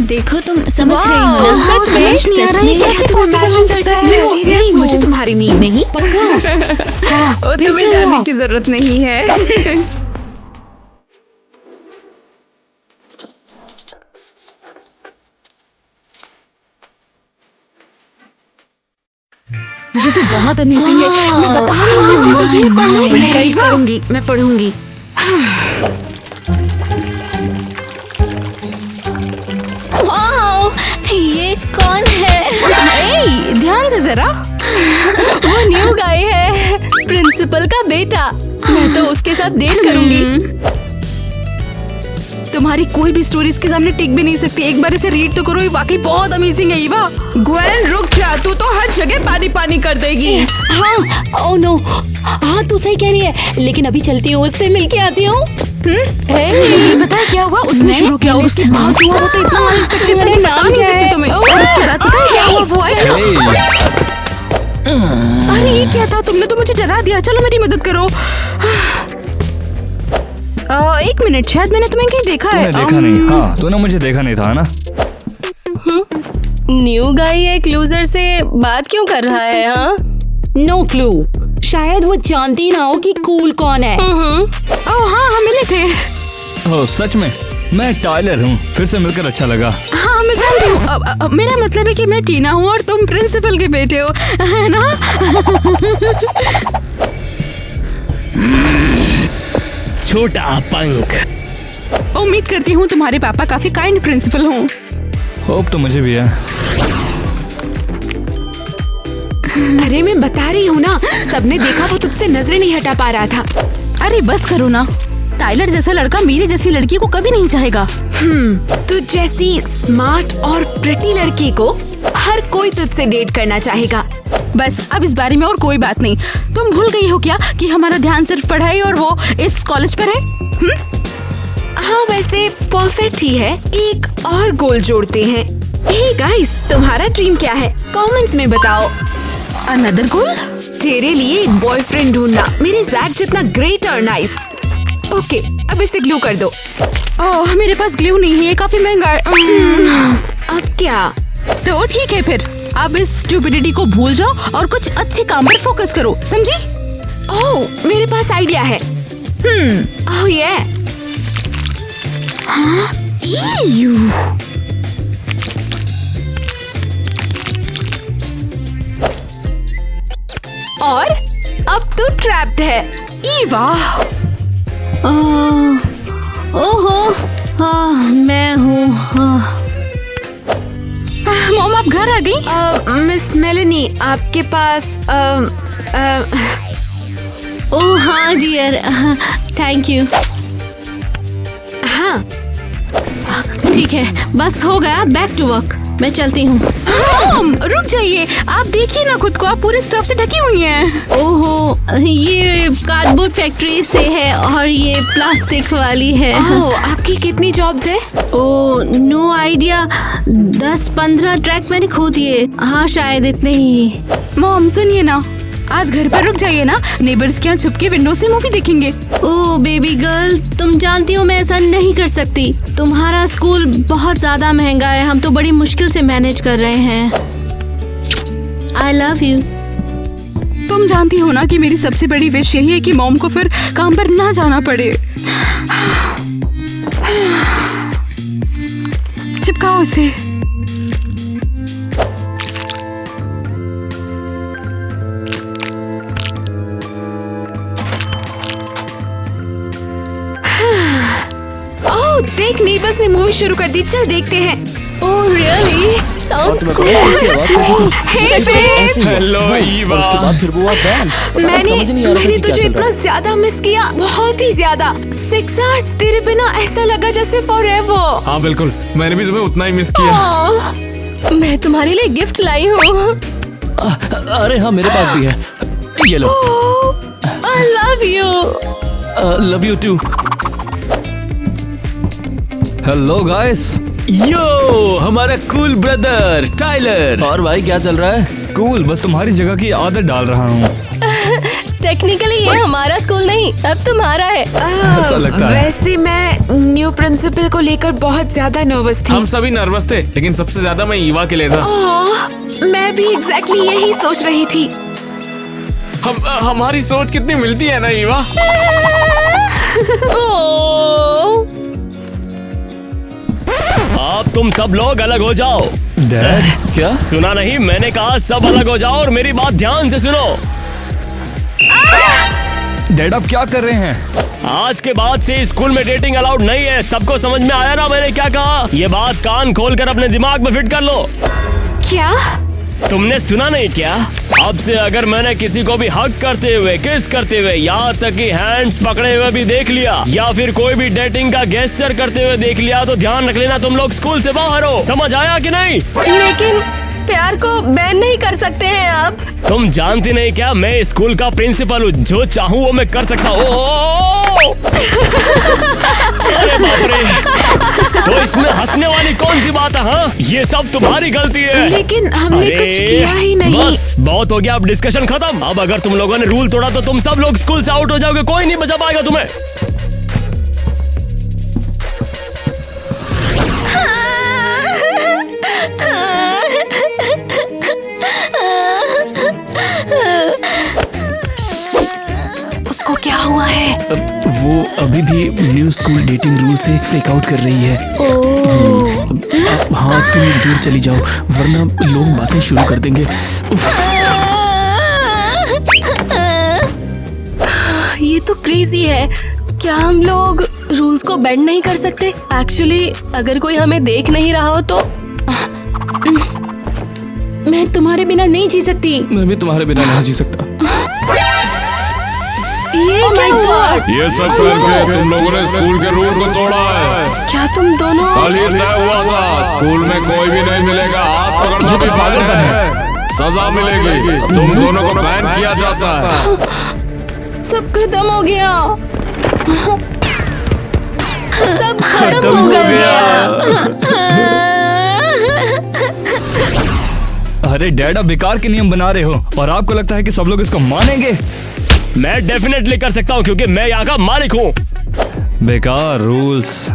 देखो तुम समझ रही हो ना? सच में? समझ नहीं आ रहा है कैसे पॉसिबल हो सकता है? नहीं, मुझे तुम्हारी नींद नहीं। और तुम्हें डरने की जरूरत नहीं है। मुझे तो बहुत अमेजिंग है। मैं बता रही हूँ, मुझे पढ़ूंगी, मैं पढ़ूंगी। वाओ, ये कौन है? ए, ध्यान से जरा। वो न्यू गाय है, प्रिंसिपल का बेटा। मैं तो उसके साथ डेट करूंगी। तुम्हारी कोई भी स्टोरी इसके सामने टिक भी नहीं सकती। एक बार इसे रीड तो करो, ये वाकई बहुत अमेजिंग है। ईवा, ग्वेन रुक जा, तू तो हर जगह पानी पानी कर देगी। हाँ, ओह नो, हाँ तू सही कह रही है, लेकिन अभी चलती हूँ, उससे मिलके आती हूँ। पता है क्या हुआ? उसने शुरू किया और उसके बाद हुआ वो तो इतना अनएक्सपेक्टेड है, बता नहीं सकती तुम्हें। और उसके बाद पता है क्या हुआ? वो अरे ये क्या था? तुमने तो मुझे डरा दिया। चलो मेरी मदद करो। एक मिनट, शायद मैंने तुम्हें कहीं देखा है। तूने देखा नहीं? हाँ, तूने मुझे देखा नहीं था ना? न्यू गाय एक लूजर से बात क्यों कर रहा है? हाँ, नो क्लू। शायद वो जानती ना हो कि कूल कौन है। ओह हाँ, हम मिले थे। ओह सच में? मैं टाइलर हूँ, फिर से मिलकर अच्छा लगा। हाँ मैं जानती हूँ। मेरा मतलब है कि मैं टीना हूँ और तुम प्रिंसिपल के बेटे हो, है ना? छोटा पंख। उम्मीद करती हूँ तुम्हारे पापा काफी काइंड प्रिंसिपल हों। होप तो मुझे भी है। अरे मैं बता रही हूँ ना, सबने देखा वो तुझसे नजरें नहीं हटा पा रहा था। अरे बस करो ना। टाइलर जैसा लड़का मेरी जैसी लड़की को कभी नहीं चाहेगा। तू जैसी स्मार्ट और प्रिटी लड़की को हर कोई तुझसे डेट करना चाहेगा। बस अब इस बारे में और कोई बात नहीं। तुम भूल गई हो क्या कि हमारा ध्यान सिर्फ पढ़ाई और वो इस कॉलेज पर है? हाँ वैसे परफेक्ट ही है। एक और गोल जोड़ते हैं। हे गाइस, तुम्हारा ड्रीम क्या है? कमेंट्स में बताओ। अनदर गोल? तेरे लिए एक बॉयफ्रेंड ढूंढना, मेरे जैक जितना ग्रेट और नाइस। ओके, अब इसे ग्लू कर दो। ओह मेरे पास ग्लू नहीं है, ये काफी महंगा है। अब क्या? तो ठीक है फिर, अब इस स्टूपिडिटी को भूल जाओ और कुछ अच्छे काम पर फोकस करो, समझी? ओह मेरे पास आइडिया है। ओह ये और अब तू ट्रैप्ड है। ईवा, ओहो, मैं हूँ। मॉम आप घर आ गई? मिस मेलेनी, आपके पास ओह हाँ डियर, थैंक यू। हाँ ठीक है, बस हो गया, बैक टू वर्क। मैं चलती हूँ। रुक जाइए, आप देखिए ना खुद को, आप पूरे स्टफ से ढकी हुई हैं। ओहो, ये कार्डबोर्ड फैक्ट्री से है और ये प्लास्टिक वाली है। ओह, आपकी कितनी जॉब्स है? ओह नो आइडिया, 10-15 ट्रैक मैंने खो दिए। हाँ शायद इतने ही। मॉम सुनिए ना, आज घर पर रुक जाइए ना, नेबर्स के यहाँ छुप के विंडो से मूवी देखेंगे। ओह बेबी गर्ल, तुम जानती हो मैं ऐसा नहीं कर सकती। तुम्हारा स्कूल बहुत ज्यादा महंगा है, हम तो बड़ी मुश्किल से मैनेज कर रहे हैं। आई लव यू। तुम जानती हो ना कि मेरी सबसे बड़ी विश यही है कि मॉम को फिर काम पर ना जाना पड़े। चिपकाओ उसे। देख, नेबर्स ने मूवी शुरू कर दी, चल देखते हैं। Oh really? Sounds cool. Hello Eva. उसके बाद फिर वो मैंने तुझे इतना ज्यादा मिस किया, बहुत ही ज्यादा। 6 hours तेरे बिना ऐसा लगा जैसे फॉरएवर। हाँ बिल्कुल, मैंने भी तुम्हें उतना ही मिस किया। मैं तुम्हारे लिए गिफ्ट लाई हूँ। अरे हाँ मेरे पास भी है, ये लो। I love you. Love you too. Hello guys. Yo, हमारा कूल ब्रदर टाइलर। और भाई क्या चल रहा है? कूल, बस तुम्हारी जगह की आदत डाल रहा हूँ। टेक्निकली ये हमारा स्कूल नहीं, अब तुम्हारा है। ऐसा लगता है। वैसे मैं न्यू प्रिंसिपल को लेकर बहुत ज्यादा नर्वस थी। हम सभी नर्वस थे, लेकिन सबसे ज्यादा मैं ईवा के लिए था। मैं भी एग्जैक्टली यही सोच रही थी। हमारी सोच कितनी मिलती है ना ईवा। अब तुम सब लोग अलग हो जाओ। डैड क्या? सुना नहीं? मैंने कहा सब अलग हो जाओ और मेरी बात ध्यान से सुनो। डैड आप क्या कर रहे हैं? आज के बाद से स्कूल में डेटिंग अलाउड नहीं है। सबको समझ में आया ना मैंने क्या कहा? ये बात कान खोलकर अपने दिमाग में फिट कर लो। क्या? तुमने सुना नहीं क्या? अब से अगर मैंने किसी को भी हग करते हुए, किस करते हुए, यहाँ तक कि हैंड्स पकड़े हुए भी देख लिया या फिर कोई भी डेटिंग का गेस्चर करते हुए देख लिया तो ध्यान रख लेना तुम लोग स्कूल से बाहर हो। समझ आया कि नहीं? लेकिन प्यार को बैन नहीं कर सकते हैं आप। तुम जानती नहीं क्या? मैं स्कूल का प्रिंसिपल हूँ, जो चाहूँ वो मैं कर सकता हूँ। अरे बाप रे! तो इसमें हंसने वाली कौन सी बात है? हाँ, ये सब तुम्हारी गलती है। लेकिन हमने अरे, कुछ किया ही नहीं। बस बहुत हो गया, अब डिस्कशन खत्म। अब अगर तुम लोगों ने रूल तोड़ा तो तुम सब लोग स्कूल से आउट हो जाओगे, कोई नहीं बचा पाएगा तुम्हें। उसको क्या हुआ है? वो अभी भी न्यू स्कूल डेटिंग रूल से फ्रीक आउट कर रही है। हाँ तुम दूर चली जाओ वरना लोग बातें शुरू कर देंगे। ये तो क्रेजी है। क्या हम लोग रूल्स को बेंड नहीं कर सकते? एक्चुअली अगर कोई हमें देख नहीं रहा हो तो। मैं तुम्हारे बिना नहीं जी सकती। मैं भी तुम्हारे बिना नहीं जी सकता। ये क्या हुआ? ये सब करके तुम लोगों ने स्कूल के रूल को तोड़ा है। क्या तुम दोनों? कल ये तय हुआ था स्कूल में कोई भी नहीं मिलेगा, हाथ पकड़ना भी बैन है, सजा मिलेगी। तुम दोनों को बैन किया जाता है। सब खत्म हो गया। सब खत्म हो गया। अरे डैड आप बेकार के नियम बना रहे हो और आपको लगता है कि सब लोग इसको मानेंगे? मैं डेफिनेटली कर सकता हूँ क्योंकि मैं यहाँ का मालिक हूँ। बेकार रूल्स।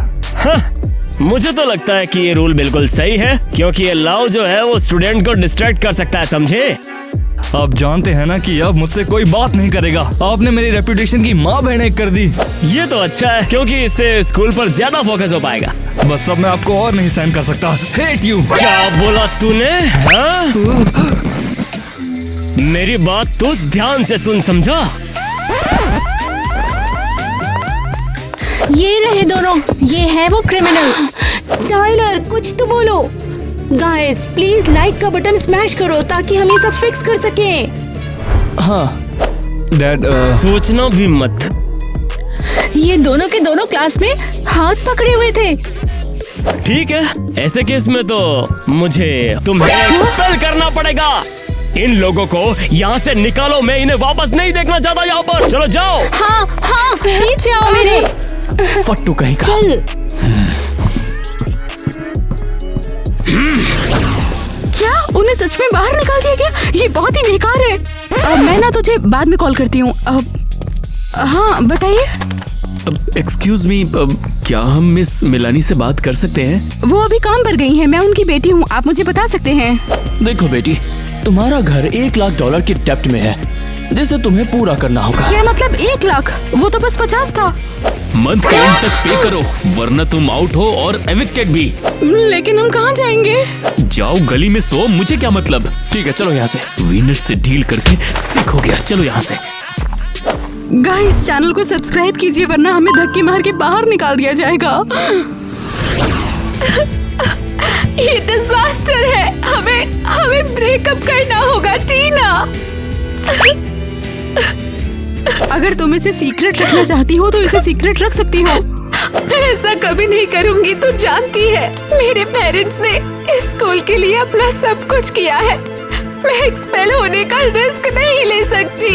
मुझे तो लगता है कि ये रूल बिल्कुल सही है क्योंकि ये लव जो है वो स्टूडेंट को डिस्ट्रैक्ट कर सकता है, समझे? आप जानते हैं ना कि अब मुझसे कोई बात नहीं करेगा। आपने मेरी रेपुटेशन की माँ बहन एक कर दी। ये तो अच्छा है क्योंकि इससे स्कूल पर ज्यादा फोकस हो पाएगा। बस अब मैं आपको और नहीं सहन कर सकता। Hate you. क्या बोला तूने? हाँ? मेरी बात तो ध्यान से सुन, समझा? ये रहे दोनों, ये है वो क्रिमिनल्स। टाइलर कुछ तो बोलो। गाइस प्लीज लाइक का बटन स्मैश करो ताकि हम ये सब फिक्स कर सकें। हाँ डैड सोचना भी मत। ये दोनों के दोनों क्लास में हाथ पकड़े हुए थे। ठीक है, ऐसे केस में तो मुझे तुम्हें एक्सपेल करना पड़ेगा। इन लोगों को यहाँ से निकालो, मैं इन्हें वापस नहीं देखना चाहता यहाँ पर। चलो जाओ। हाँ हाँ पीछे आओ मेरे। फट्टू कहीं का। चल। क्या उन्हें सच में बाहर निकाल दिया गया? ये बहुत ही बेकार है। मैं ना तुझे बाद में कॉल करती हूँ। हाँ बताइए। एक्सक्यूज मी, क्या हम मिस मिलानी से बात कर सकते हैं? वो अभी काम पर गई हैं। मैं उनकी बेटी हूँ, आप मुझे बता सकते हैं। देखो बेटी, तुम्हारा घर $1 लाख के डेप्ट में है जिसे तुम्हें पूरा करना होगा। क्या मतलब 1 लाख? वो तो बस 50 था। मंथ के एंड तक पे करो वरना तुम आउट हो और एविक्टेड भी। लेकिन हम कहाँ जाएंगे? जाओ गली में सो, मुझे क्या मतलब। ठीक है चलो यहाँ से। विनर से डील करके सीख हो गया, चलो यहाँ से। गाइस चैनल को सब्सक्राइब कीजिए वरना हमें धक्के मार के बाहर निकाल दिया जाएगा। ये डिजास्टर है। हमें ब्रेकअप करना होगा टीना। अगर तुम इसे सीक्रेट रखना चाहती हो तो इसे सीक्रेट रख सकती हो। मैं ऐसा कभी नहीं करूंगी, तू जानती है। मेरे पेरेंट्स ने इस स्कूल के लिए अपना सब कुछ किया है। मैं एक्सपेल होने का रिस्क नहीं ले सकती।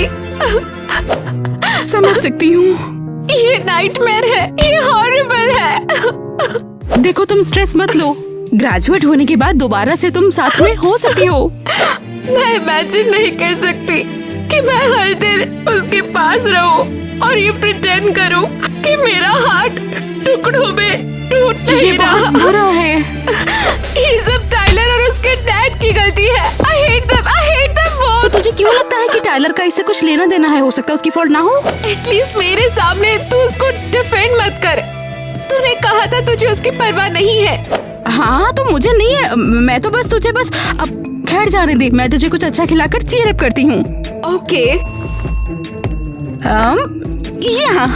समझ सकती हूँ। ये नाइटमेयर है, ये हॉरिबल है। देखो तुम स्ट्रेस मत लो। ग्रेजुएट होने के बाद दोबारा से तुम साथ में हो सकती हो। मैं इमेजिन नहीं कर सकती। कि मैं हर दिन उसके पास रहूं और ये प्रिटेंड करूं कि मेरा हार्ट टुकड़ों में टूट नहीं ये बहुत रहा। बुरा है। ये सब टाइलर और उसके डैड की गलती है। I hate them तो both। तुझे क्यों लगता है कि टाइलर का इससे कुछ लेना देना है? हो सकता है उसकी फॉल्ट ना हो। एटलीस्ट मेरे सामने तू उसको डिफेंड मत कर। तूने कहा था तुझे उसकी परवाह नहीं है। हाँ तो मुझे नहीं है, मैं तो बस तुझे बस अब खैर जाने दे, मैं तुझे कुछ अच्छा खिलाकर चीयर अप करती हूँ। ओके, यहाँ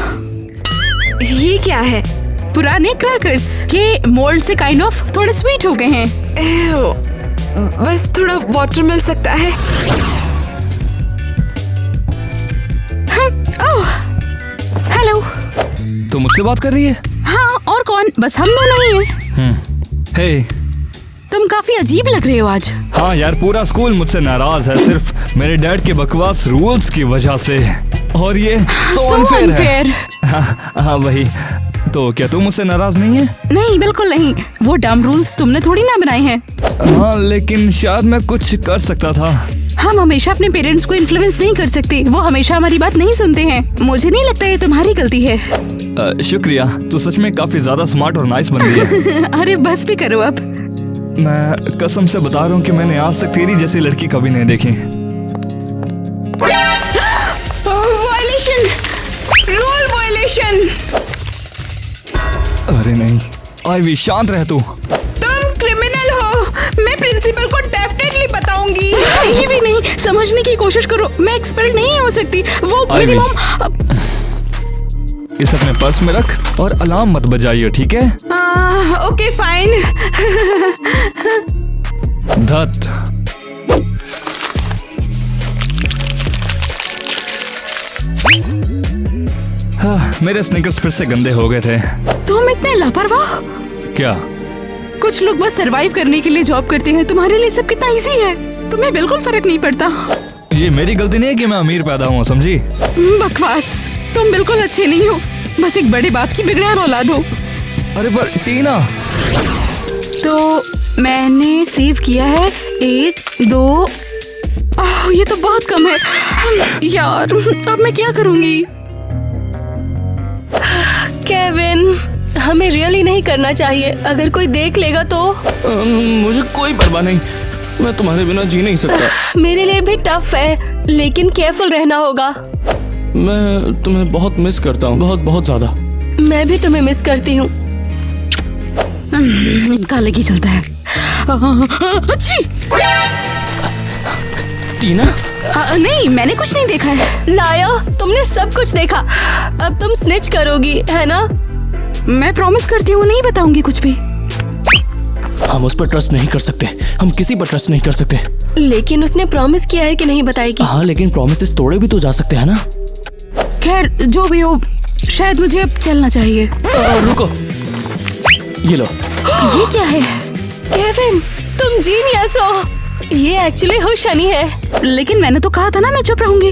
ये क्या है? पुराने क्रैकर्स के मोल्ड से काइंड ऑफ थोड़े स्वीट हो गए हैं। एव, बस थोड़ा वाटर मिल सकता है। Oh hello. तो मुझसे बात कर रही है? हाँ और कौन, बस हम दोनों ही हैं। हे, तुम काफी अजीब लग रहे हो आज। हाँ यार, पूरा स्कूल मुझसे नाराज है सिर्फ मेरे डैड के बकवास रूल्स की वजह से। और ये so unfair है। हाँ वही। तो क्या तुम मुझसे नाराज नहीं है? नहीं बिल्कुल नहीं, वो डम रूल्स तुमने थोड़ी ना बनाए हैं। हाँ लेकिन शायद मैं कुछ कर सकता था। हम हमेशा अपने पेरेंट्स को इन्फ्लुएंस नहीं कर सकते, वो हमेशा हमारी बात नहीं सुनते हैं। मुझे नहीं लगता ये तुम्हारी गलती है। शुक्रिया, तू सच में काफी ज्यादा स्मार्ट और नाइस बन गई है। अरे बस भी करो अब। मैं कसम से बता रहा हूँ कि मैंने आज तक तेरी जैसी लड़की कभी नहीं देखी। Violation, rule violation. अरे नहीं आईवी, शांत रह तू। तुम क्रिमिनल हो, मैं प्रिंसिपल को डेफिनेटली बताऊंगी। ये भी नहीं, समझने की कोशिश करो, मैं एक्सपर्ट नहीं हो सकती। वो मेरी आईवी, मॉम। इसे अपने पर्स में रख और अलार्म मत बजाइए, ठीक है? Okay fine. धत। हाँ, मेरे स्नीकर्स फिर से गंदे हो गए थे। तुम इतने लापरवाह। क्या? कुछ लोग बस सरवाइव करने के लिए जॉब करते हैं, तुम्हारे लिए सब कितना इजी है, तुम्हें बिल्कुल फर्क नहीं पड़ता। ये मेरी गलती नहीं है कि मैं अमीर पैदा हुआ, समझी? बकवास, तुम बिल्कुल अच्छे नहीं हो, बस एक बड़े बाप की बिगड़ैन औलाद हो। अरे पर टीना। तो मैंने सेव किया है 1 2। ओह ये तो बहुत कम है यार, अब मैं क्या करूंगी? केविन, हमें रियली नहीं करना चाहिए। अगर कोई देख लेगा तो मुझे कोई परवाह नहीं, मैं तुम्हारे बिना जी नहीं सकता। मेरे लिए भी टफ है, लेकिन केयरफुल रहना होगा। मैं तुम्हें बहुत मिस करता हूँ, बहुत बहुत ज्यादा। मैं भी तुम्हें मिस करती हूँ। इनका अलग ही चलता है। अच्छी। टीना? नहीं मैंने कुछ नहीं देखा है। लाया, तुमने सब कुछ देखा। अब तुम स्निच करोगी, है ना? मैं प्रॉमिस करती हूँ नहीं बताऊंगी कुछ भी। हम उस पर ट्रस्ट नहीं कर सकते, हम किसी पर ट्रस्ट नहीं कर सकते। लेकिन उसने प्रॉमिस किया है कि नहीं बताएगी। हाँ लेकिन प्रॉमिसेस तोड़े भी तो जा सकते हैं ना। खैर जो भी हो, शायद मुझे अब चलना चाहिए। रुको, ये लो। ये क्या है? केविन, तुम जीनियस हो। ये एक्चुअली हुशनी है। लेकिन मैंने तो कहा था ना मैं चुप रहूंगी।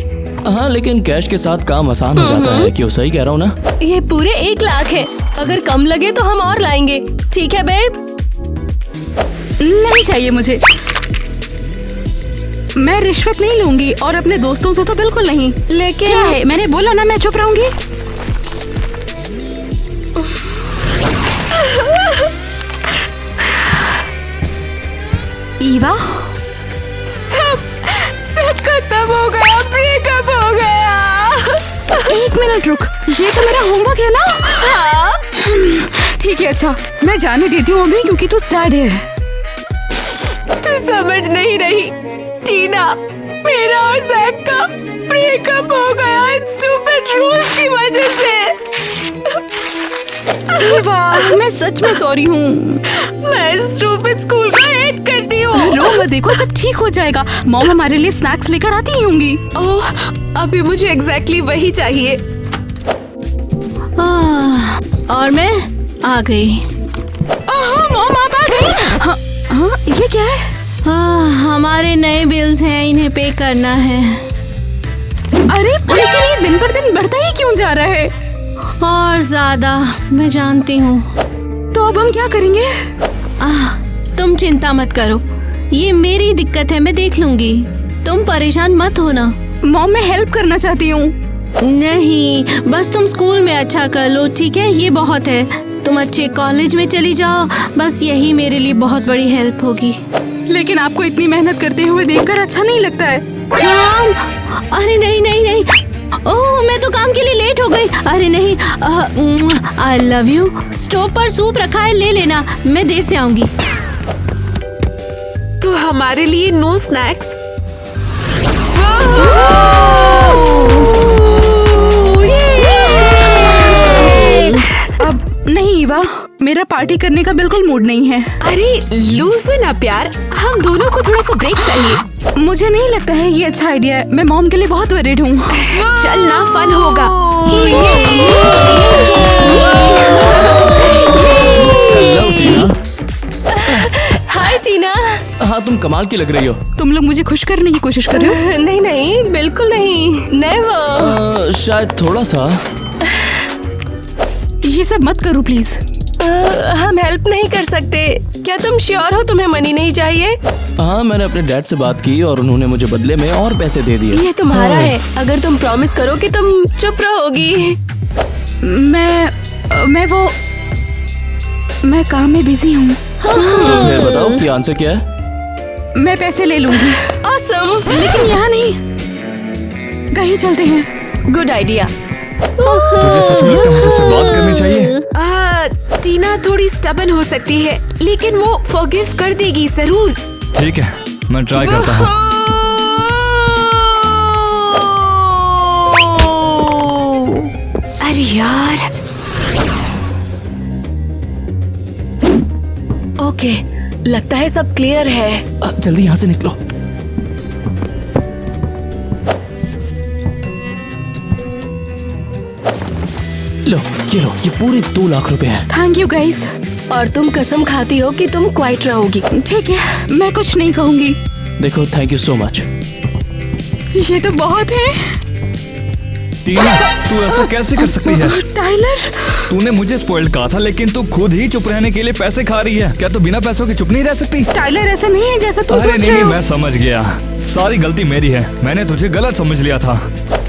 हाँ लेकिन कैश के साथ काम आसान हो जाता है, क्यों? सही कह रहा हूँ ना? ये पूरे 1 लाख है। अगर कम लगे तो हम और लाएंगे, ठीक है बेब? नहीं चाहिए मुझे, मैं रिश्वत नहीं लूंगी और अपने दोस्तों से तो बिल्कुल नहीं। लेकिन क्या है, मैंने बोला ना मैं चुप रहूंगी। ईवा, सब खत्म हो गया, ब्रेकअप हो गया। 1 मिनट रुक, ये तो मेरा होमवर्क है ना? हाँ? ठीक है अच्छा, मैं जाने देती हूँ अभी क्योंकि तू सैड है। तू समझ नहीं रही टीना, मेरा और जैक का ब्रेकअप हो गया इन स्टूपिड रूल्स की वजह से। ईवा, मैं सच में सॉरी हूँ। मैं स्टूपिड स्कूल को हेट करती हूँ। रो मत, देखो सब ठीक हो जाएगा। मॉम हमारे लिए स्नैक्स लेकर आती ही होंगी। ओह, अभी मुझे एग्जैक्टली वही चाहिए। और मैं आ गई। मॉम आप आ गई? हाँ, ये क्या है? हमारे नए बिल्स हैं, इन्हें पे करना है। अरे लेकिन ये दिन पर दिन बढ़ता ही क्यों जा रहा है? और ज्यादा, मैं जानती हूँ। तो अब हम क्या करेंगे? तुम चिंता मत करो, ये मेरी दिक्कत है, मैं देख लूंगी। तुम परेशान मत होना। मॉम मैं हेल्प करना चाहती हूँ। नहीं, बस तुम स्कूल में अच्छा कर लो, ठीक है? ये बहुत है। तुम अच्छे कॉलेज में चली जाओ, बस यही मेरे लिए बहुत बड़ी हेल्प होगी। लेकिन आपको इतनी मेहनत करते हुए देखकर अच्छा नहीं लगता है। काम? अरे नहीं नहीं नहीं, ओह मैं तो काम के लिए लेट हो गई। अरे नहीं, आई लव यू। स्टोव पर सूप रखा है, ले लेना, मैं देर से आऊंगी। तो हमारे लिए नो स्नैक्स। अब नहीं ईवा, मेरा पार्टी करने का बिल्कुल मूड नहीं है। अरे लूजन ना प्यार, हम दोनों को थोड़ा सा ब्रेक चाहिए। मुझे नहीं लगता है ये अच्छा आइडिया है। मैं मॉम के लिए बहुत वरीड हूँ। चल ना, फन होगा। हेलो टीना। हाय टीना। हाँ तुम कमाल की लग रही हो। तुम लोग मुझे खुश करने की कोशिश कर रहे हो? नहीं नहीं, बिल्कुल नहीं, नेवर। शायद थोड़ा सा। ये सब मत करो प्लीज। हम हेल्प नहीं कर सकते। क्या तुम श्योर हो तुम्हें मनी नहीं चाहिए? हाँ मैंने अपने डैड से बात की और उन्होंने मुझे बदले में और पैसे दे दिए। ये तुम्हारा है, अगर तुम प्रॉमिस करो कि तुम चुप रहोगी। मैं काम में बिजी हूँ। फिर बताओ कि आंसर क्या है? मैं पैसे ले लूंगी। ऑसम। लेकिन यहाँ नहीं, कहीं चलते हैं। Good idea. तुझे सच में लगता है मुझे उससे बात करनी चाहिए? टीना थोड़ी स्टबन हो सकती है, लेकिन वो फॉरगिव कर देगी जरूर। ठीक है, मैं ट्राई करता हूँ। अरे यार। ओके, लगता है सब क्लियर है। जल्दी यहाँ से निकलो। लो, ये पूरे 2 लाख रुपए हैं। Thank you guys. और तुम कसम खाती हो कि तुम क्वाइट रहोगी। ठीक है, मैं कुछ नहीं कहूँगी। देखो, थैंक यू सो मच। ये तो बहुत है। टीना, तू ऐसा कैसे कर सकती है? टाइलर, तूने मुझे स्पॉइल कहा था, लेकिन तू खुद ही चुप रहने के लिए पैसे खा रही है। क्या तू बिना पैसों के चुप नहीं रह सकती? टाइलर ऐसा नहीं है जैसा तुम सोच नहीं, रहे हो। मैं समझ गया। सारी गलती मेरी है। मैंने तुझे गलत समझ लिया था।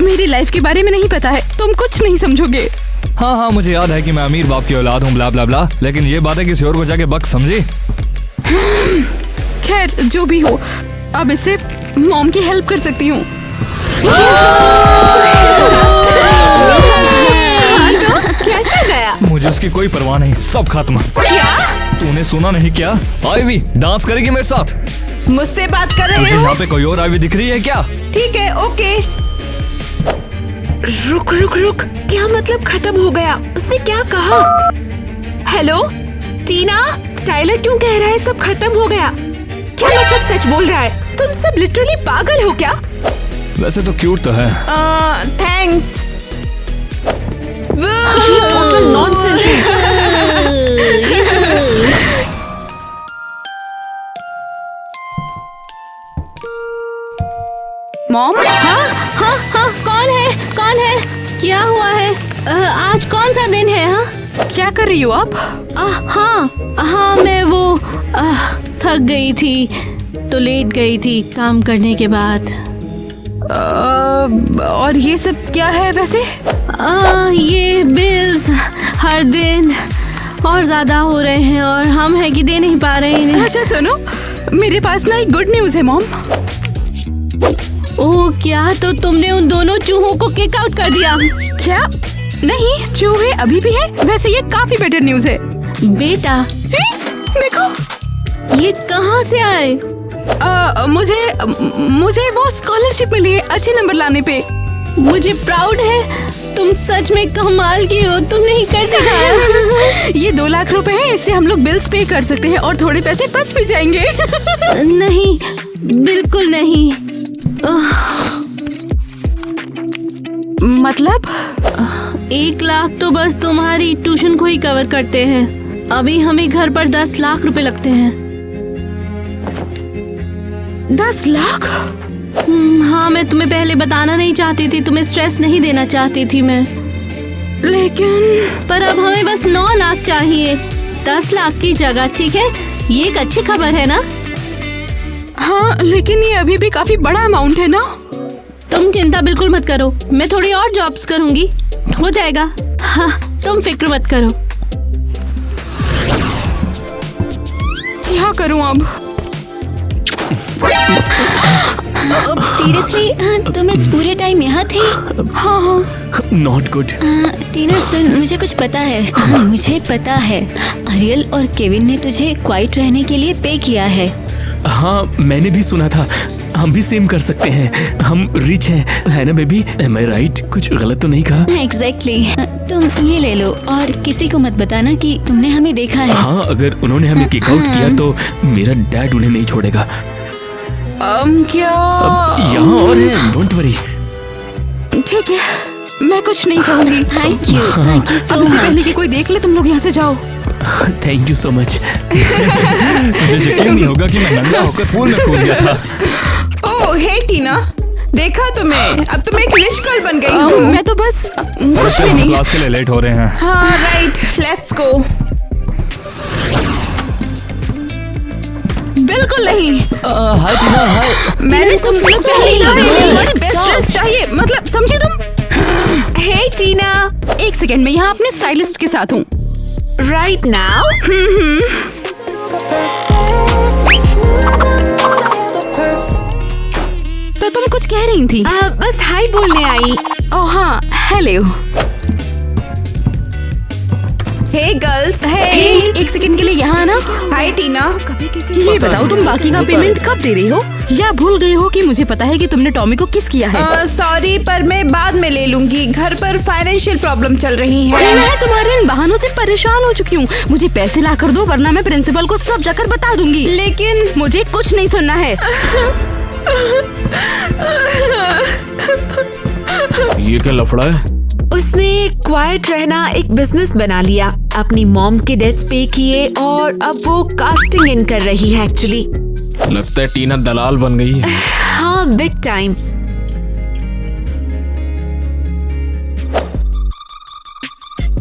मेरी लाइफ के बारे में नहीं पता है, तुम कुछ नहीं समझोगे। हाँ, मुझे याद है कि मैं अमीर बाप की औलाद हूँ, ब्ला ब्ला ब्ला, लेकिन ये बात है किसी और को जाके बक समझी। खैर जो भी हो, अब इससे मॉम की हेल्प कर सकती हूँ। कैसे गया? मुझे उसकी कोई परवाह नहीं, सब खत्म। क्या? तूने सुना नहीं क्या? आईवी डांस करेगी मेरे साथ। मुझसे बात कर रहे मुझे हो? यहाँ पे कोई और आईवी दिख रही है क्या? ठीक है, ओके। रुक रुक रुक, क्या मतलब खत्म हो गया? उसने क्या कहा? हेलो टीना, टाइलर क्यों कह रहा है सब खत्म हो गया? क्या मतलब सच बोल रहा है? तुम सब लिटरली पागल हो क्या? वैसे तो क्यूट तो है। थैंक्स। ये टोटल नॉनसेंस है। मॉम, हाँ, कौन है? क्या हुआ है? आज कौन सा दिन है? हाँ, क्या कर रही हो आप? हाँ, मैं वो थक गई थी तो लेट गई थी काम करने के बाद। और ये सब क्या है वैसे? ये बिल्स हर दिन और ज्यादा हो रहे हैं और हम है कि दे नहीं पा रहे हैं। अच्छा सुनो, मेरे पास ना एक गुड न्यूज है मॉम। ओह क्या? तो तुमने उन दोनों चूहों को किक आउट कर दिया? क्या? नहीं, चूहे अभी भी है। वैसे ये काफी बेटर न्यूज है। बेटा देखो, ये कहाँ से आए? मुझे वो स्कॉलरशिप मिली है अच्छे नंबर लाने पे। मुझे प्राउड है। तुम सच में कमाल की हो, तुमने ही कर दिखाया। ये 2 लाख रुपए है, इससे हम लोग बिल्स पे कर सकते हैं और थोड़े पैसे बच भी जाएंगे। नहीं, बिल्कुल नहीं। मतलब 1 लाख तो बस तुम्हारी ट्यूशन को ही कवर करते हैं। अभी हमें घर पर 10 लाख रुपए लगते हैं। 10 लाख? हाँ, मैं तुम्हें पहले बताना नहीं चाहती थी, तुम्हें स्ट्रेस नहीं देना चाहती थी मैं। लेकिन पर अब हमें बस 9 लाख चाहिए 10 लाख की जगह, ठीक है? ये एक अच्छी खबर है ना? हाँ, लेकिन ये अभी भी काफी बड़ा अमाउंट है ना? तुम चिंता बिल्कुल मत करो, मैं थोड़ी और जॉब्स करूंगी, हो जाएगा। हाँ, तुम फिक्र मत करो। क्या करूं अब? सीरियसली तुम इस पूरे टाइम यहाँ थे? हाँ। Not good. टीना सुन, मुझे कुछ पता है। मुझे पता है अरियल और केविन ने तुझे क्वाइट रहने के लिए पे किया है। हाँ, मैंने भी सुना था। हम भी सेम कर सकते हैं, हम रिच हैं, है ना बेबी? एम आई राइट? कुछ गलत तो नहीं कहा? एग्जैक्टली। तुम ये ले लो और किसी को मत बताना कि तुमने हमें देखा है। हाँ, अगर उन्होंने हमें किक आउट किया तो मेरा डैड उन्हें नहीं छोड़ेगा। क्या? अब यहाँ और है, डोंट वरी। ठीक है, मैं कुछ नहीं कहूँगी। थैंक यू सो अब इससे पहले मच। कि कोई देख ले, तुम लोग यहाँ से जाओ। Thank you so much. तुझे यकीन नहीं होगा कि मैं नंगा होकर पूल में कूद गया था। ओह हे टीना, देखा तुम्हें, अब तुम एक रिच गर्ल बन गई हो। मैं तो बस कुछ चल, भी हम नहीं। क्लास के लिए लेट हो रहे हैं। हाँ राइट, लेट्स गो। बिल्कुल नहीं। हाय टीना, हाय। मैंने तुमसे पहले ही तुम्हारी बेस्ट ड्रेस चाहिए, मतलब समझी तुम? हे टीना, एक सेकंड, मैं यहाँ अपने स्टाइलिस्ट के साथ हूँ। Right now? तो तुम कुछ कह रही थी? बस हाय बोलने आई। ओह हाँ, हेलो। हे गर्ल्स। एक सेकंड के लिए यहाँ आना। हाय टीना। ये बताओ, तुम बाकी का पेमेंट कब दे रही हो, या भूल गई हो कि मुझे पता है कि तुमने टॉमी को किस किया है? सॉरी, पर मैं बाद में ले लूंगी, घर पर फाइनेंशियल प्रॉब्लम चल रही है। मैं तुम्हारे इन बहानों से परेशान हो चुकी हूँ। मुझे पैसे ला कर दो, वरना मैं प्रिंसिपल को सब जाकर बता दूंगी। लेकिन मुझे कुछ नहीं सुनना है। ये क्या लफड़ा है? उसने क्वाइट रहना एक बिजनेस बना लिया, अपनी मॉम के डेट्स पे किए और अब वो कास्टिंग इन कर रही है एक्चुअली। लगता है टीना दलाल बन गई है। हाँ, बिग टाइम।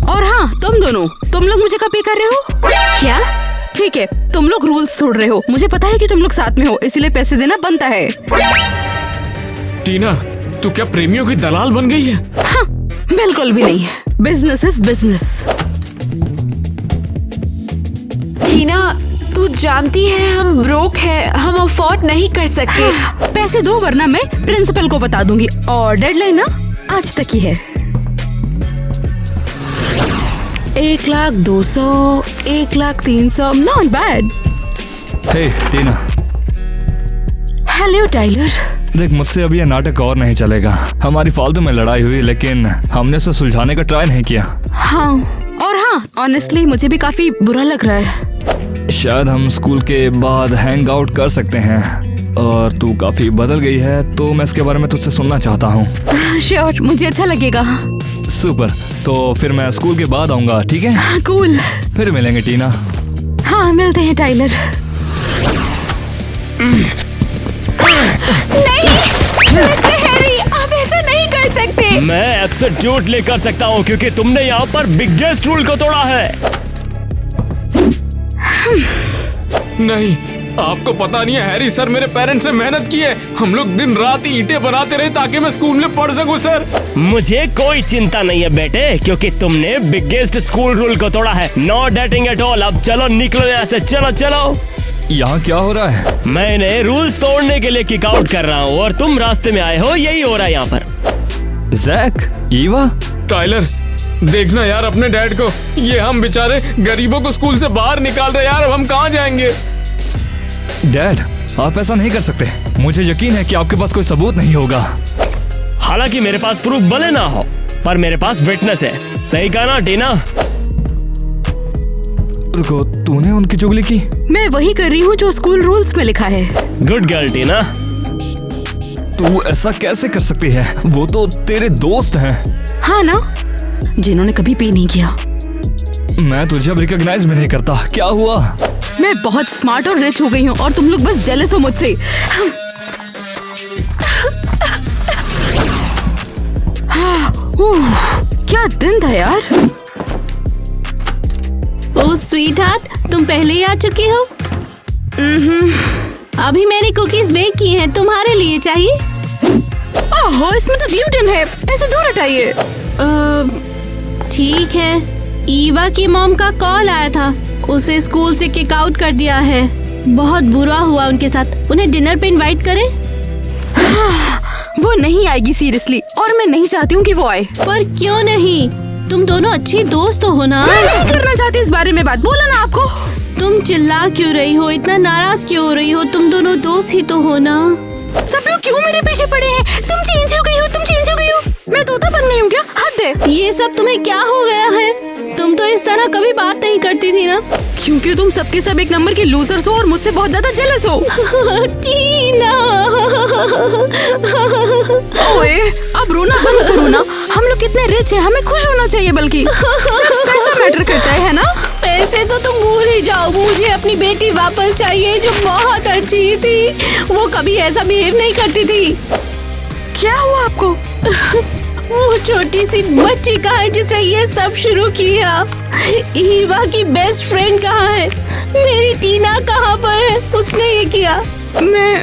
और हाँ, तुम दोनों, तुम लोग मुझे कब पे कर रहे हो? क्या? ठीक है, तुम लोग रूल्स तोड़ रहे हो। मुझे पता है कि तुम लोग साथ में हो, इसलिए पैसे देना बनता है। टीना, तू क्या प्रेमियों की दलाल बन गई है? हाँ, बिल्कुल भी नहीं। Business is business. टीना, तू जानती है हम ब्रोक है, हम अफोर्ड नहीं कर सकते। पैसे दो, वरना मैं प्रिंसिपल को बता दूंगी। और डेडलाइन ना आज तक ही है। 1,02,000, 1,03,000, not bad. Hey Tina, hello Tyler. देख, मुझसे अब ये नाटक और नहीं चलेगा। हमारी फालतू में लड़ाई हुई, लेकिन हमने उसे सुलझाने का ट्राई नहीं किया। हाँ, और हाँ, ऑनेस्टली मुझे भी काफी बुरा लग रहा है। शायद हम स्कूल के बाद हैंग आउट कर सकते हैं, और तू काफी बदल गई है, तो मैं इसके बारे में तुझसे सुनना चाहता हूँ। श्योर, मुझे अच्छा लगेगा। सुपर, तो फिर मैं स्कूल के बाद आऊंगा, ठीक है? कूल। फिर मिलेंगे टीना। हाँ, मिलते हैं टाइलर। नहीं, मिस्टर हैरी, आप ऐसा नहीं कर सकते। मैं एक्सेप्ट ले कर सकता हूँ क्योंकि तुमने यहाँ पर बिगेस्ट रूल को तोड़ा है। नहीं, आपको पता नहीं है हैरी सर, मेरे पेरेंट्स ने मेहनत की है। हम लोग दिन रात ईंटें बनाते रहे ताकि मैं स्कूल में पढ़ सकूं सर। मुझे कोई चिंता नहीं है बेटे, क्योंकि तुमने बिगेस्ट स्कूल रूल को तोड़ा है। No dating at all. अब चलो, निकलो यहाँ से, चलो चलो। यहाँ क्या हो रहा है? मैंने रूल्स तोड़ने के लिए किक आउट कर रहा हूँ और तुम रास्ते में आए हो, यही हो रहा है यहाँ पर। जैक, ईवा, टाइलर, देखना यार अपने डैड को। ये हम बेचारे गरीबों को स्कूल से बाहर निकाल रहे यार। अब हम कहाँ जाएंगे? डैड, आप ऐसा नहीं कर सकते। मुझे यकीन है कि आपके पास कोई सबूत नहीं होगा। हालांकि मेरे पास प्रूफ भले ना हो, पर मेरे पास विटनेस है। सही कहा ना टीना? रुको, तूने उनकी चुगली की? मैं वही कर रही हूँ जो स्कूल रूल्स में लिखा है। गुड गर्ल टीना। तू ऐसा कैसे कर सकती है? वो तो तेरे दोस्त हैं। हाँ ना, जिन्होंने कभी पे नहीं किया। मैं तुझे अब रिकॉग्नाइज भी नहीं करता। क्या हुआ? मैं बहुत स्मार्ट और रिच हो गई हूँ और तुम लोग बस जेलस हो मुझसे। क्या दिन था यार। ओह स्वीट हार्ट, तुम पहले ही आ चुकी हो? अभी मैंने कुकीज बेक की हैं, तुम्हारे लिए चाहिए? ओहो, इसमें तो ग्लूटेन है, ऐसे दूर हटाइए। ठीक है, ईवा की मॉम का कॉल आया था, उसे स्कूल से किक आउट कर दिया है। बहुत बुरा हुआ उनके साथ। उन्हें डिनर पे इनवाइट करें? वो नहीं आएगी सीरियसली, और मैं नहीं चाहती हूँ कि वो आए। पर क्यों नहीं? तुम दोनों अच्छी दोस्त हो ना। मैं नहीं करना चाहती इस बारे में बात, बोला ना आपको। तुम चिल्ला क्यों रही हो? इतना नाराज क्यों हो रही हो? तुम दोनों दोस्त ही तो हो ना। सब लोग क्यों मेरे पीछे पड़े हैं? तुम चेंज हो गई हो, तुम चेंज हो गई हो। मैं तोता बन गई हूँ क्या? हद है। ये सब तुम्हें क्या हो गया है? तुम तो इस तरह कभी बात नहीं करती थी ना। क्योंकि तुम सबके सब एक नंबर के लूजर्स हो और मुझसे बहुत ज्यादा जेलस हो। टीना। ओए, अब रोना बंद करो ना। हम लोग कितने रिच हैं, हमें खुश होना चाहिए। बल्कि सिर्फ पैसा मैटर करता है ना? पैसे तो तुम भूल ही जाओ। मुझे अपनी बेटी वापस चाहिए जो बहुत अच्छी थी। वो कभी ऐसा बिहेव नहीं करती थी। क्या हुआ आपको? वो छोटी सी बच्ची कहाँ है जिसने ये सब शुरू किया? ईवा की बेस्ट फ्रेंड कहाँ है? मेरी टीना कहाँ पर है? उसने ये किया। मैं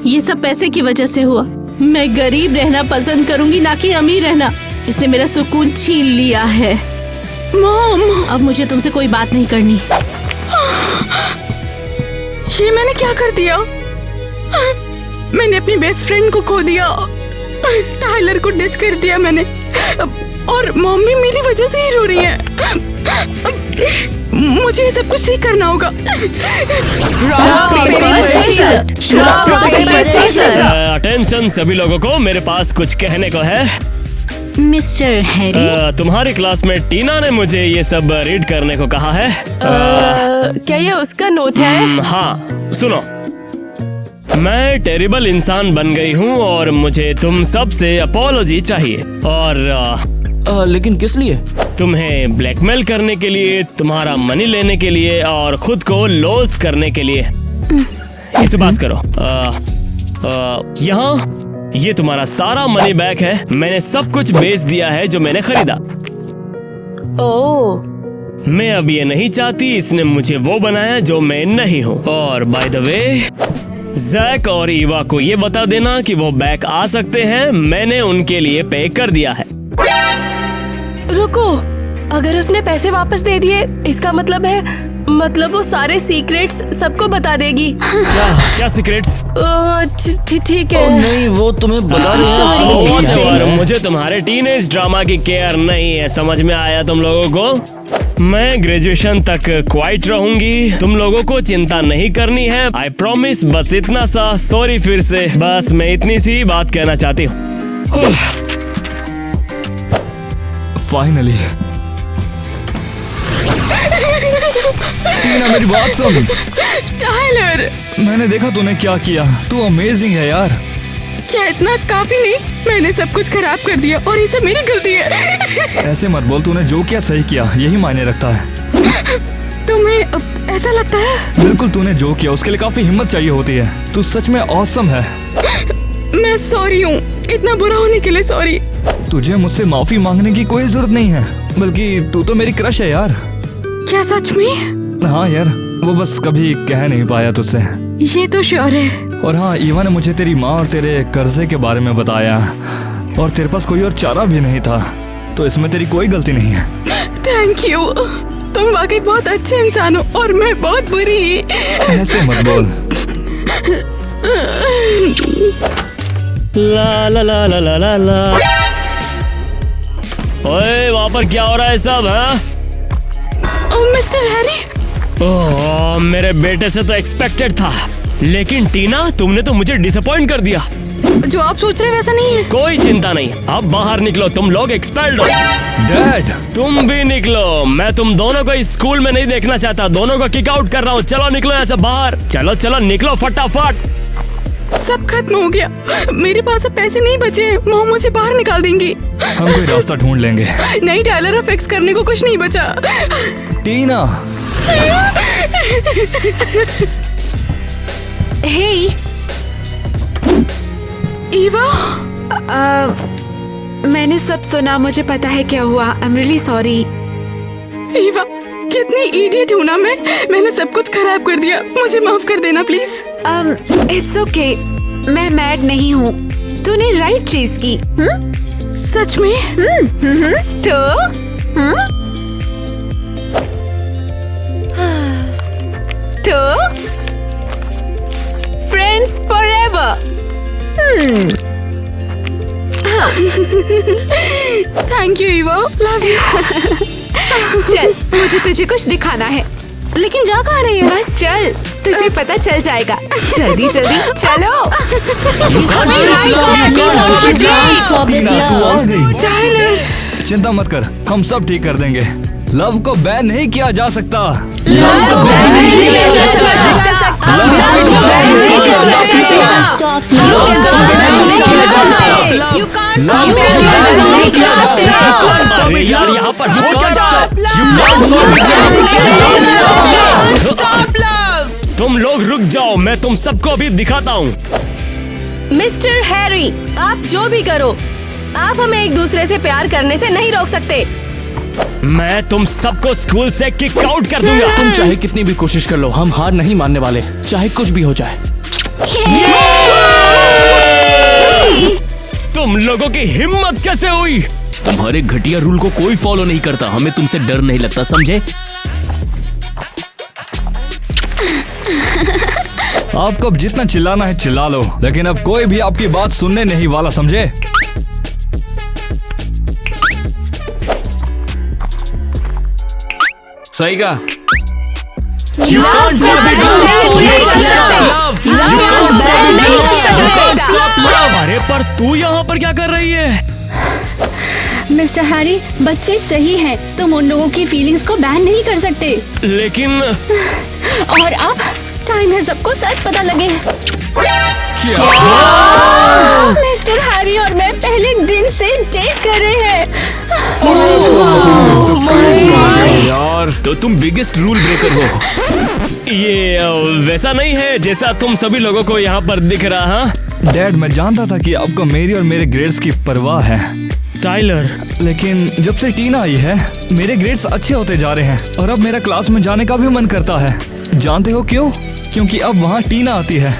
ये सब पैसे की वजह से हुआ। मैं गरीब रहना पसंद करूंगी, ना कि अमीर रहना। इसने मेरा सुकून छीन लिया है। मॉम, अब मुझे तुमसे कोई बात नहीं करनी। ये मैंने क्या कर दिया? मैंने अपनी बेस्ट फ्रेंड को खो दिया, टाइलर को डिच कर दिया मैंने, और मॉम भी मेरी वजह से ही रो रही है। मुझे ये सब कुछ ठीक करना होगा। अटेंशन सभी लोगों को, मेरे पास कुछ कहने को है। मिस्टर हैरी, तुम्हारी क्लासमेट टीना ने मुझे ये सब रीड करने को कहा है। क्या ये उसका नोट है? हाँ, सुनो। मैं टेरिबल इंसान बन गई हूँ और मुझे तुम सब से अपॉलॉजी चाहिए। और लेकिन किस लिए? तुम्हें ब्लैकमेल करने के लिए, तुम्हारा मनी लेने के लिए और खुद को लॉस करने के लिए। इसे पास करो। यहाँ ये तुम्हारा सारा मनी बैक है। मैंने सब कुछ बेच दिया है जो मैंने खरीदा। ओह, मैं अब ये नहीं चाहती इसने मुझे वो बनाया जो मैं नहीं हूँ। और बाय द वे, जैक और ईवा को ये बता देना कि वो बैक आ सकते हैं। मैंने उनके लिए पे कर दिया है। रुको, अगर उसने पैसे वापस दे दिए इसका मतलब वो सारे सीक्रेट्स सबको बता देगी। क्या सीक्रेट्स? ठीक है। नहीं, वो तुम्हें बता रही है। मुझे तुम्हारे टीनेज ड्रामा की केयर नहीं है। समझ में आया तुम लोगों को? मैं ग्रेजुएशन तक क्वाइट रहूंगी। तुम लोगों को चिंता नहीं करनी है, आई प्रॉमिस। बस इतना सा। सॉरी फिर से। बस मैं इतनी सी बात कहना चाहती हूँ। फाइनली। टीना, मेरी बात सुन। टाइलर, मैंने देखा तूने क्या किया। तू अमेजिंग है यार। क्या इतना काफी नहीं? मैंने सब कुछ खराब कर दिया और ये सब मेरी गलती है। ऐसे मत बोल। तूने जो किया सही किया, यही मायने रखता है। तुम्हें ऐसा लगता है? बिल्कुल, तूने जो किया उसके लिए काफी हिम्मत चाहिए होती है। तू सच में ऑसम है। मैं सॉरी हूँ, इतना बुरा होने के लिए सॉरी। तुझे मुझसे माफी मांगने की कोई जरूरत नहीं है, बल्कि तू तो मेरी क्रश है यार। क्या सच में? हाँ यार, वो बस कभी कह नहीं पाया तुझसे। ये तो श्योर है। और हाँ, ईवा ने मुझे तेरी माँ और तेरे कर्जे के बारे में बताया, और तेरे पास कोई और चारा भी नहीं था, तो इसमें तेरी कोई गलती नहीं है। Thank you. तुम वाकई बहुत अच्छे इंसान हो और मैं बहुत बुरी। ऐसे मत बोल। ला ला ला ला ला ला ला। ओए, वहाँ पर क्या हो रहा है सब? मिस्टर हैरी, ओह, मेरे बेटे से तो एक्सपेक्टेड था, लेकिन टीना तुमने तो मुझे डिसअपॉइंट कर दिया। जो आप सोच रहे हैं वैसा नहीं है। कोई चिंता नहीं, अब बाहर निकलो। तुम लोग एक्सपेल्ड हो। डैड, तुम भी निकलो। मैं तुम दोनों को इस स्कूल में नहीं देखना चाहता। दोनों को किक आउट कर रहा हूँ। चलो निकलो यहाँ से बाहर। चलो चलो निकलो फटाफट। सब खत्म हो गया। मेरे पास अब पैसे नहीं बचे हैं। मॉम मुझे बाहर निकाल देंगी। हम कोई रास्ता ढूंढ लेंगे। नहीं टाइलर, अब फिक्स करने को कुछ नहीं बचा। टीना, हे ईवा, मैंने सब सुना। मुझे पता है क्या हुआ। I am really sorry. Eva, कितनी इडियट हूँ ना मैंने सब कुछ खराब कर दिया। मुझे माफ कर देना प्लीज। It's okay. मैं मैड नहीं हूँ। तूने राइट चीज की। सच में? तो friends forever. Thank you evo, love you. चल, मुझे तुझे कुछ दिखाना है। लेकिन जा कहाँ रही है? बस चल, तुझे पता चल जाएगा। जल्दी जल्दी चलो। टीना, तू आ गई। टाइलर, चिंता मत कर, हम सब ठीक कर देंगे। लव को बैन नहीं किया जा सकता। अरे यार, यहाँ पर तुम लोग रुक जाओ, मैं तुम सबको अभी दिखाता हूँ। मिस्टर हैरी, आप जो भी करो, आप हमें एक दूसरे से प्यार करने से नहीं रोक सकते। मैं तुम सबको स्कूल से किक आउट कर दूंगा। तुम चाहे कितनी भी कोशिश कर लो, हम हार नहीं मानने वाले, चाहे कुछ भी हो जाए। तुम लोगों की हिम्मत कैसे हुई? तुम्हारे घटिया रूल को कोई फॉलो नहीं करता, हमें तुमसे डर नहीं लगता, समझे? आपको अब जितना चिल्लाना है चिल्ला लो, लेकिन अब कोई भी आपकी बात सुनने नहीं वाला, समझे? सही कहा। अरे पर तू यहाँ पर क्या कर रही है? मिस्टर हैरी, बच्चे सही हैं। तुम उन लोगों की फीलिंग्स को बैन नहीं कर सकते। लेकिन और अब टाइम है सबको सच पता लगे। मिस्टर हैरी और मैं पहले दिन से डेट कर रहे हैं। यार, तो तुम बिगेस्ट रूल ब्रेकर हो। ये वैसा नहीं है जैसा तुम सभी लोगों को यहाँ पर दिख रहा। डैड, मैं जानता था कि आपको मेरी और मेरे ग्रेड्स की परवाह है, टाइलर, लेकिन जब से टीना आई है मेरे ग्रेड्स अच्छे होते जा रहे हैं और अब मेरा क्लास में जाने का भी मन करता है। जानते हो क्यों? क्योंकि अब वहाँ टीना आती है।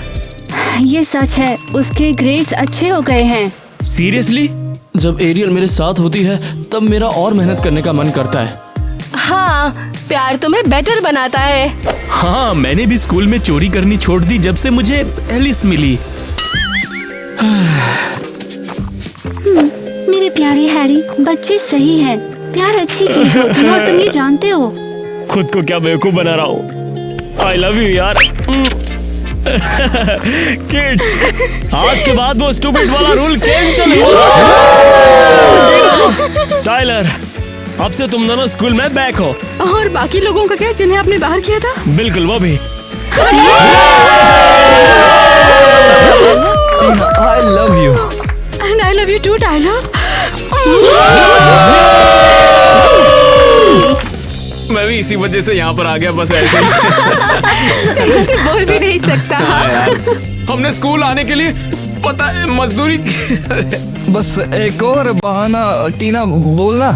ये सच है, उसके ग्रेड्स अच्छे हो गए हैं। सीरियसली? जब एरियल मेरे साथ होती है तब मेरा और मेहनत करने का मन करता है। हाँ, प्यार तुम्हें बेटर बनाता है। हाँ, मैंने भी स्कूल में चोरी करनी छोड़ दी जब से मुझे एलिस मिली। मेरे प्यारे हैरी, बच्चे सही हैं। प्यार अच्छी चीज होती है और तुम ये जानते हो। खुद को क्या बेवकूफ बना रहा हूँ। आई लव यू यार। किड्स, आज के बाद वो स्टूपिड वाला रूल कैंसिल हुआ। टाइलर, अब से तुम दोनों स्कूल में बैक हो। और बाकी लोगों का क्या, जिन्हें आपने बाहर किया था? बिल्कुल, वो भी। Tina, I love you. And I love you too, Tyler. मैं भी इसी वजह से यहाँ पर आ गया, बस ऐसे। सही से बोल भी नहीं सकता। हमने स्कूल आने के लिए पता है मजदूरी बस एक और बहाना टीना बोलना।